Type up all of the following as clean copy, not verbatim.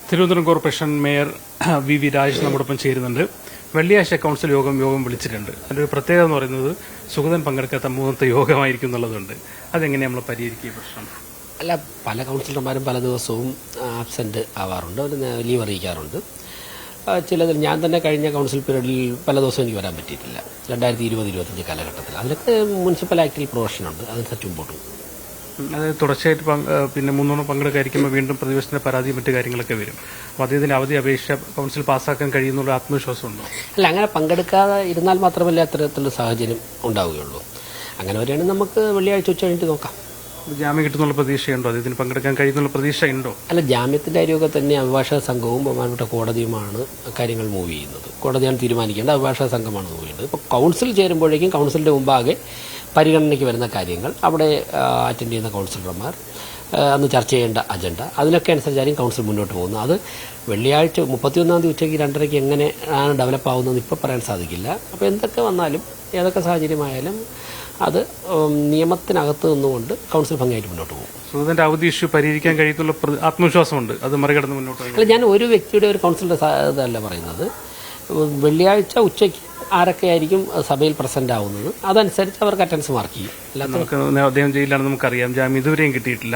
Thiruvananthapuram corporation mayor V V Rajesh നമ്മോടൊപ്പം ചേരുന്നുണ്ട്. വെള്ളിയാഴ്ച കൌൺസിൽ യോഗം വിളിച്ചിട്ടുണ്ട്. അതിലൊരു പ്രത്യേകത എന്ന് പറയുന്നത് സുഗതൻ പങ്കെടുക്കാത്ത മൂന്നത്തെ യോഗമായിരിക്കും എന്നുള്ളതുണ്ട്. അതെങ്ങനെ നമ്മൾ പരിഹരിക്കുക പ്രശ്നം? അല്ല, പല കൗൺസിലർമാരും പല ദിവസവും ആബ്സെന്റ് ആവാറുണ്ട്, അവർ ലീവ് അറിയിക്കാറുണ്ട്. ചിലതിൽ ഞാൻ തന്നെ കഴിഞ്ഞ കൗൺസിൽ പീരീഡിൽ പല ദിവസവും എനിക്ക് വരാൻ പറ്റിയിട്ടില്ല, 2020-25 കാലഘട്ടത്തിൽ. അതിലൊക്കെ മുനിസിപ്പൽ ആക്ടിൽ പ്രൊവിഷനുണ്ട്, അതനുസരിച്ച് മുമ്പോട്ട് പോകും. അതായത് തുടർച്ചയായിട്ട് പിന്നെ മൂന്നോണം പങ്കെടുക്കാതിരിക്കുമ്പോൾ വീണ്ടും പ്രതിപക്ഷത്തിന്റെ പരാതി മറ്റു കാര്യങ്ങളൊക്കെ വരും. അപ്പോൾ അദ്ദേഹത്തിന്റെ അവധി അപേക്ഷ കൌൺസിൽ പാസ്സാക്കാൻ കഴിയുന്നുള്ള ആത്മവിശ്വാസമുണ്ടോ? അല്ല, അങ്ങനെ പങ്കെടുക്കാതെ ഇരുന്നാൽ മാത്രമല്ല അത്തരത്തിലുള്ള സാഹചര്യം ഉണ്ടാവുകയുള്ളൂ. അങ്ങനെ വരികയാണെങ്കിൽ നമുക്ക് വെള്ളിയാഴ്ച ഉച്ച കഴിഞ്ഞിട്ട് നോക്കാം. ജാമ്യം കിട്ടുന്നുള്ള പ്രതീക്ഷയുണ്ടോ? അദ്ദേഹത്തിന് പങ്കെടുക്കാൻ കഴിയുന്നുള്ള പ്രതീക്ഷ ഉണ്ടോ? അല്ല, ജാമ്യത്തിന്റെ കാര്യമൊക്കെ തന്നെ അഭിഭാഷക സംഘവും ബഹുമാനപ്പെട്ട കോടതിയുമാണ് കാര്യങ്ങൾ മൂവ് ചെയ്യുന്നത്. കോടതിയാണ് തീരുമാനിക്കേണ്ടത്, അഭിഭാഷക സംഘമാണ് മൂവ് ചെയ്യുന്നത്. ഇപ്പോൾ കൗൺസിൽ ചേരുമ്പോഴേക്കും കൗൺസിലിന്റെ മുമ്പാകെ പരിഗണനയ്ക്ക് വരുന്ന കാര്യങ്ങൾ അവിടെ അറ്റൻഡ് ചെയ്യുന്ന കൗൺസിലർമാർ അന്ന് ചർച്ച ചെയ്യേണ്ട അജണ്ട, അതിനൊക്കെ അനുസരിച്ചായിരിക്കും കൗൺസിൽ മുന്നോട്ട് പോകുന്നത്. അത് വെള്ളിയാഴ്ച 31-ാം തീയതി ഉച്ചയ്ക്ക് 2:30 എങ്ങനെയാണ് ഡെവലപ്പ് ആവുന്നതെന്ന് ഇപ്പോൾ പറയാൻ സാധിക്കില്ല. അപ്പോൾ എന്തൊക്കെ വന്നാലും ഏതൊക്കെ സാഹചര്യമായാലും അത് നിയമത്തിനകത്ത് നിന്നുകൊണ്ട് കൗൺസിൽ ഭംഗിയായിട്ട് മുന്നോട്ട് പോകും. സുഗതന്റെ അവധി ഇഷ്യൂ പരിഹരിക്കാൻ കഴിയത്തുള്ള ആത്മവിശ്വാസമുണ്ട്, അത് മറികടന്ന് മുന്നോട്ട് പോകും. അല്ല, ഞാൻ ഒരു വ്യക്തിയുടെ ഒരു കൗൺസിലറുടെ ഇതല്ല പറയുന്നത്. വെള്ളിയാഴ്ച ഉച്ചയ്ക്ക് ആരൊക്കെയായിരിക്കും സഭയിൽ പ്രസന്റ് ആവുന്നത് അതനുസരിച്ച് അവർക്ക് അറ്റൻഡൻസ് മാർക്ക് ചെയ്യും. നമുക്ക് അദ്ദേഹം ജയിലിലാണെന്ന് നമുക്കറിയാം, ജാമ്യം ഇതുവരെയും കിട്ടിയിട്ടില്ല.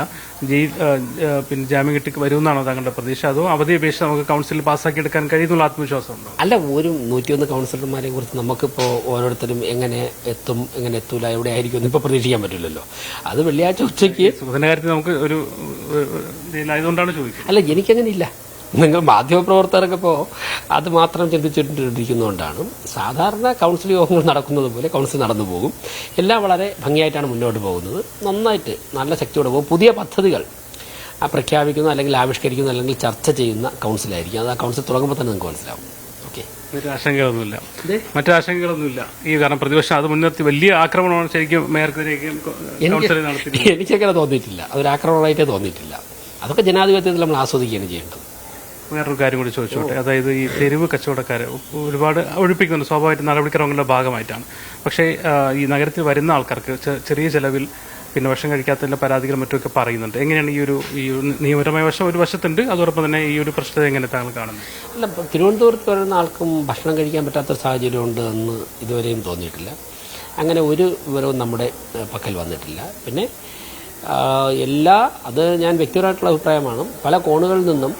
പിന്നെ ജാമ്യം കിട്ടി വരുമെന്നാണോ താങ്കളുടെ പ്രതീക്ഷ, അതോ അവധി അപേക്ഷ നമുക്ക് കൗൺസിലിൽ പാസ്സാക്കി എടുക്കാൻ കഴിയുന്നുള്ള ആത്മവിശ്വാസമുണ്ടോ? അല്ല, ഒരു 101 കൗൺസിലർമാരെ കുറിച്ച് നമുക്കിപ്പോൾ ഓരോരുത്തരും എങ്ങനെ എത്തും എങ്ങനെ എത്തൂല എവിടെ ആയിരിക്കും ഇപ്പോൾ പ്രതീക്ഷിക്കാൻ പറ്റില്ലല്ലോ. അത് വെള്ളിയാഴ്ച ഉച്ചയ്ക്ക് സുഗതന്റെ കാര്യത്തിൽ നമുക്ക് ഒരു ജയിലായതുകൊണ്ടാണ് ചോദിക്കുന്നത്. അല്ല, എനിക്കങ്ങനെ ഇല്ല. നിങ്ങൾ മാധ്യമപ്രവർത്തകർക്ക് ഇപ്പോൾ അത് മാത്രം ചിന്തിച്ചിട്ടിരിക്കുന്നതുകൊണ്ടാണ്. സാധാരണ കൗൺസിൽ യോഗങ്ങൾ നടക്കുന്നത് പോലെ കൗൺസിൽ നടന്നു പോകും. എല്ലാം വളരെ ഭംഗിയായിട്ടാണ് മുന്നോട്ട് പോകുന്നത്. നന്നായിട്ട് നല്ല ശക്തിയോടെ പോകും. പുതിയ പദ്ധതികൾ പ്രഖ്യാപിക്കുന്ന അല്ലെങ്കിൽ ആവിഷ്കരിക്കുന്ന അല്ലെങ്കിൽ ചർച്ച ചെയ്യുന്ന കൗൺസിലായിരിക്കും. അത് ആ കൗൺസിൽ തുടങ്ങുമ്പോൾ തന്നെ നിങ്ങൾക്ക് മനസ്സിലാവും. ഓക്കെ, മറ്റു ആശങ്കകളൊന്നുമില്ല. ഈ കാരണം പ്രതിപക്ഷം അത് മുൻനിർത്തി വലിയ ആക്രമണമാണ് ശരിക്കും മേയർക്കെതിരെ എനിക്കങ്ങനെ തോന്നിയിട്ടില്ല. അതൊരു ആക്രമണമായിട്ടേ തോന്നിയിട്ടില്ല. അതൊക്കെ ജനാധിപത്യത്തിൽ നമ്മൾ ആസ്വദിക്കുകയാണ് ചെയ്യേണ്ടത്. വേറൊരു കാര്യം കൂടി ചോദിച്ചോട്ടെ. അതായത് ഈ തെരുവ് കച്ചവടക്കാരെ ഒരുപാട് ഒഴിപ്പിക്കുന്നുണ്ട്, സ്വാഭാവികമായിട്ട് നടപടിക്രമങ്ങളുടെ ഭാഗമായിട്ടാണ്. പക്ഷേ ഈ നഗരത്തിൽ വരുന്ന ആൾക്കാർക്ക് ചെറിയ ചെലവിൽ പിന്നെ ഭക്ഷണം കഴിക്കാത്തതിന്റെ പരാതികൾ മറ്റുമൊക്കെ പറയുന്നുണ്ട്. എങ്ങനെയാണ് ഈ നിയമപരമായ വശം ഒരു വശത്തുണ്ട്, അതോടൊപ്പം തന്നെ ഈ ഒരു പ്രശ്നത്തെ എങ്ങനെ താങ്കൾ കാണുന്നത്? അല്ല, തിരുവനന്തപുരത്ത് വരുന്ന ആൾക്കും ഭക്ഷണം കഴിക്കാൻ പറ്റാത്ത സാഹചര്യം ഉണ്ട് എന്ന് ഇതുവരെയും തോന്നിയിട്ടില്ല. അങ്ങനെ ഒരു വിവരവും നമ്മുടെ പക്കൽ വന്നിട്ടില്ല. പിന്നെ അത് ഞാൻ വ്യക്തിപരമായിട്ടുള്ള അഭിപ്രായമാണ്. പല കോണുകളിൽ നിന്നും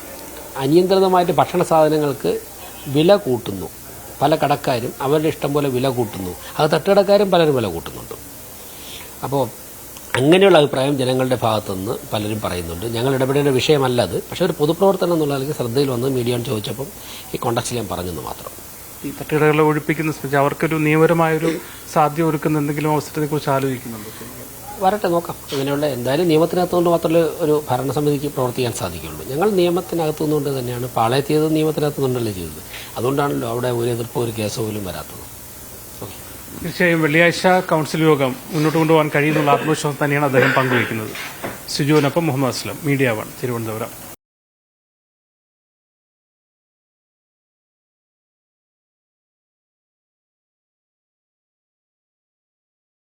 അനിയന്ത്രിതമായിട്ട് ഭക്ഷണ സാധനങ്ങൾക്ക് വില കൂട്ടുന്നു. പല കടക്കാരും അവരുടെ ഇഷ്ടം പോലെ വില കൂട്ടുന്നു. അത് തട്ടുകടക്കാരും പലരും വില കൂട്ടുന്നുണ്ട്. അപ്പോൾ അങ്ങനെയുള്ള അഭിപ്രായം ജനങ്ങളുടെ ഭാഗത്തുനിന്ന് പലരും പറയുന്നുണ്ട്. ഞങ്ങൾ ഇടപെടേണ്ട വിഷയമല്ല അത്. പക്ഷേ ഒരു പൊതുപ്രവർത്തനം എന്നുള്ള അല്ലെങ്കിൽ ശ്രദ്ധയിൽ വന്ന് മീഡിയ ചോദിച്ചപ്പം ഈ കോണ്ടാക്റ്റിൽ ഞാൻ പറഞ്ഞെന്ന് മാത്രം. ഈ തട്ടുകടകളെ ഒഴിപ്പിക്കുന്ന സംബന്ധിച്ച് അവർക്കൊരു നിയമപരമായൊരു സാധ്യത ഒരുക്കുന്ന എന്തെങ്കിലും അവസരത്തെക്കുറിച്ച് ആലോചിക്കുന്നുണ്ടോ? വരട്ടെ, നോക്കാം. ഇങ്ങനെയുള്ള എന്തായാലും നിയമത്തിനകത്തുകൊണ്ട് മാത്രമേ ഒരു ഭരണസമിതിക്ക് പ്രവർത്തിക്കാൻ സാധിക്കുകയുള്ളൂ. ഞങ്ങൾ നിയമത്തിനകത്തു നിന്നുകൊണ്ട് തന്നെയാണ് പാളയത്തിയത്, നിയമത്തിനകത്തു നിന്നുണ്ടല്ലേ ചെയ്തത്. അതുകൊണ്ടാണല്ലോ അവിടെ ഒരു എതിർപ്പോ ഒരു കേസോ പോലും വരാത്തത്. തീർച്ചയായും വെള്ളിയാഴ്ച കൌൺസിൽ യോഗം മുന്നോട്ട് കൊണ്ടുപോകാൻ കഴിയുന്നുള്ള ആത്മവിശ്വാസം തന്നെയാണ് അദ്ദേഹം പങ്കുവയ്ക്കുന്നത്. സിജുവിനൊപ്പം മുഹമ്മദ് അസ്ലം, മീഡിയ 1, തിരുവനന്തപുരം.